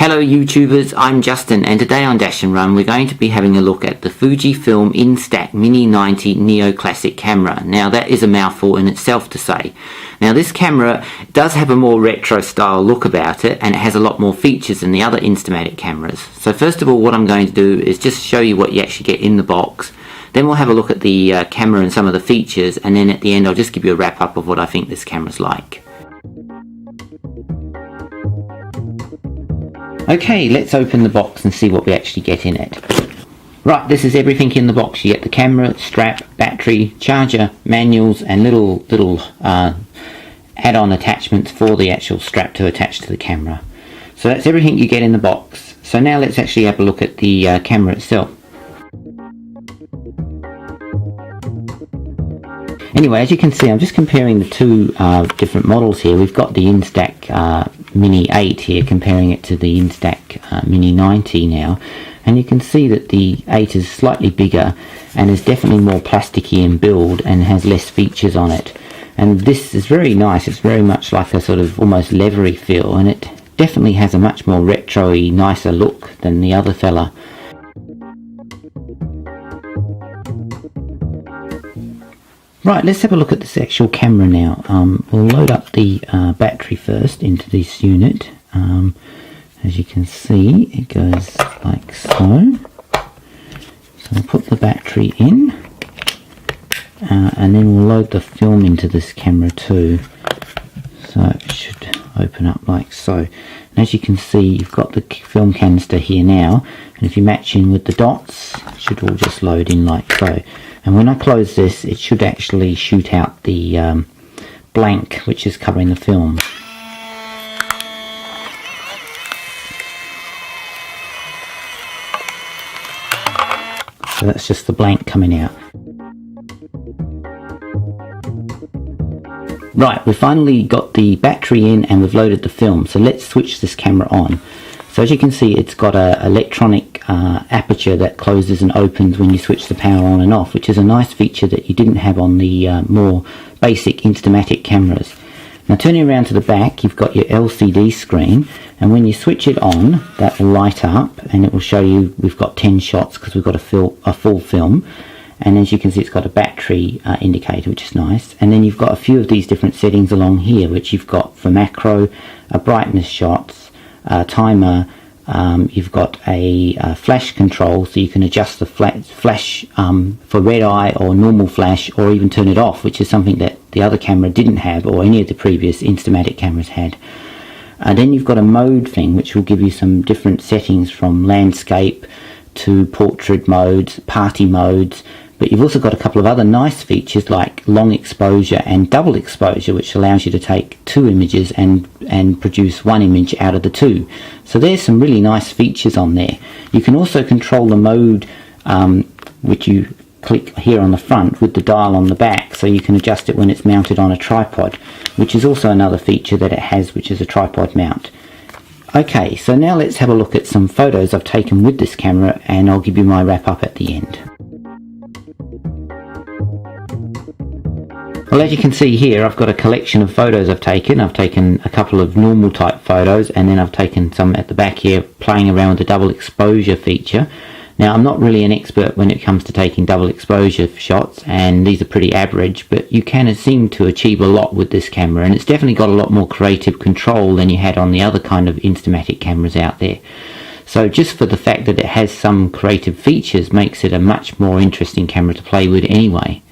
Hello YouTubers, I'm Justin, and today on Dash and Run we're going to be having a look at the Fujifilm Instax Mini 90 Neo Classic camera. Now that is a mouthful in itself to say. Now this camera does have a more retro style look about it, and it has a lot more features than the other Instamatic cameras. So first of all, what I'm going to do is just show you what you actually get in the box. Then we'll have a look at the camera and some of the features, and then at the end I'll just give you a wrap up of what I think this camera's like. Okay, let's open the box and see what we actually get in it. Right, this is everything in the box. You get the camera, strap, battery, charger, manuals, and little add-on attachments for the actual strap to attach to the camera. So that's everything you get in the box. So now let's actually have a look at the camera itself. Anyway, as you can see, I'm just comparing the two different models here. We've got the Instax Mini 8 here, comparing it to the Instax Mini 90 now. And you can see that the 8 is slightly bigger and is definitely more plasticky in build and has less features on it. And this is very nice. It's very much like a sort of almost leathery feel, and it definitely has a much more retro-y, nicer look than the other fella. Right, let's have a look at this actual camera now. We'll load up the battery first into this unit. As you can see, it goes like so. So we'll put the battery in, and then we'll load the film into this camera too. So it should open up like so. And as you can see, you've got the film canister here now, and if you match in with the dots, it should all just load in like so. And when I close this, it should actually shoot out the blank which is covering the film. So that's just the blank coming out. Right, we've finally got the battery in and we've loaded the film. So let's switch this camera on. So as you can see, it's got an electronic aperture that closes and opens when you switch the power on and off, which is a nice feature that you didn't have on the more basic Instamatic cameras. Now turning around to the back, you've got your LCD screen, and when you switch it on, that will light up and it will show you we've got 10 shots because we've got a full film. And as you can see, it's got a battery indicator, which is nice. And then you've got a few of these different settings along here, which you've got for macro, brightness shots, timer, you've got a flash control, so you can adjust the flash for red eye or normal flash, or even turn it off, which is something that the other camera didn't have, or any of the previous Instamatic cameras had. Then you've got a mode thing, which will give you some different settings from landscape to portrait modes, party modes. But you've also got a couple of other nice features like long exposure and double exposure, which allows you to take two images and produce one image out of the two. So there's some really nice features on there. You can also control the mode, which you click here on the front with the dial on the back, so you can adjust it when it's mounted on a tripod, which is also another feature that it has, which is a tripod mount. Okay, so now let's have a look at some photos I've taken with this camera, and I'll give you my wrap up at the end. Well, as you can see here, I've got a collection of photos I've taken. I've taken a couple of normal type photos, and then I've taken some at the back here playing around with the double exposure feature. Now, I'm not really an expert when it comes to taking double exposure shots, and these are pretty average, but you can seem to achieve a lot with this camera, and it's definitely got a lot more creative control than you had on the other kind of Instamatic cameras out there. So just for the fact that it has some creative features makes it a much more interesting camera to play with anyway.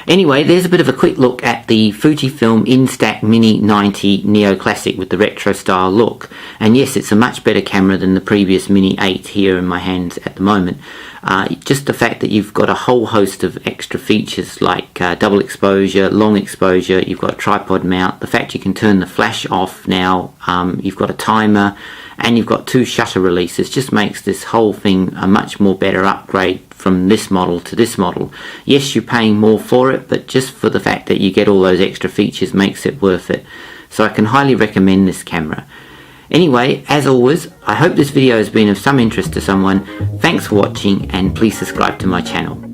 Anyway, there's a bit of a quick look at the Fujifilm Instax Mini 90 Neo Classic with the retro style look. And yes, it's a much better camera than the previous Mini 8 here in my hands at the moment. Just the fact that you've got a whole host of extra features like double exposure, long exposure, you've got a tripod mount, the fact you can turn the flash off now, you've got a timer, and you've got two shutter releases, just makes this whole thing a much more better upgrade from this model to this model. Yes, you're paying more for it, but just for the fact that you get all those extra features makes it worth it. So I can highly recommend this camera. Anyway, as always, I hope this video has been of some interest to someone. Thanks for watching, and please subscribe to my channel.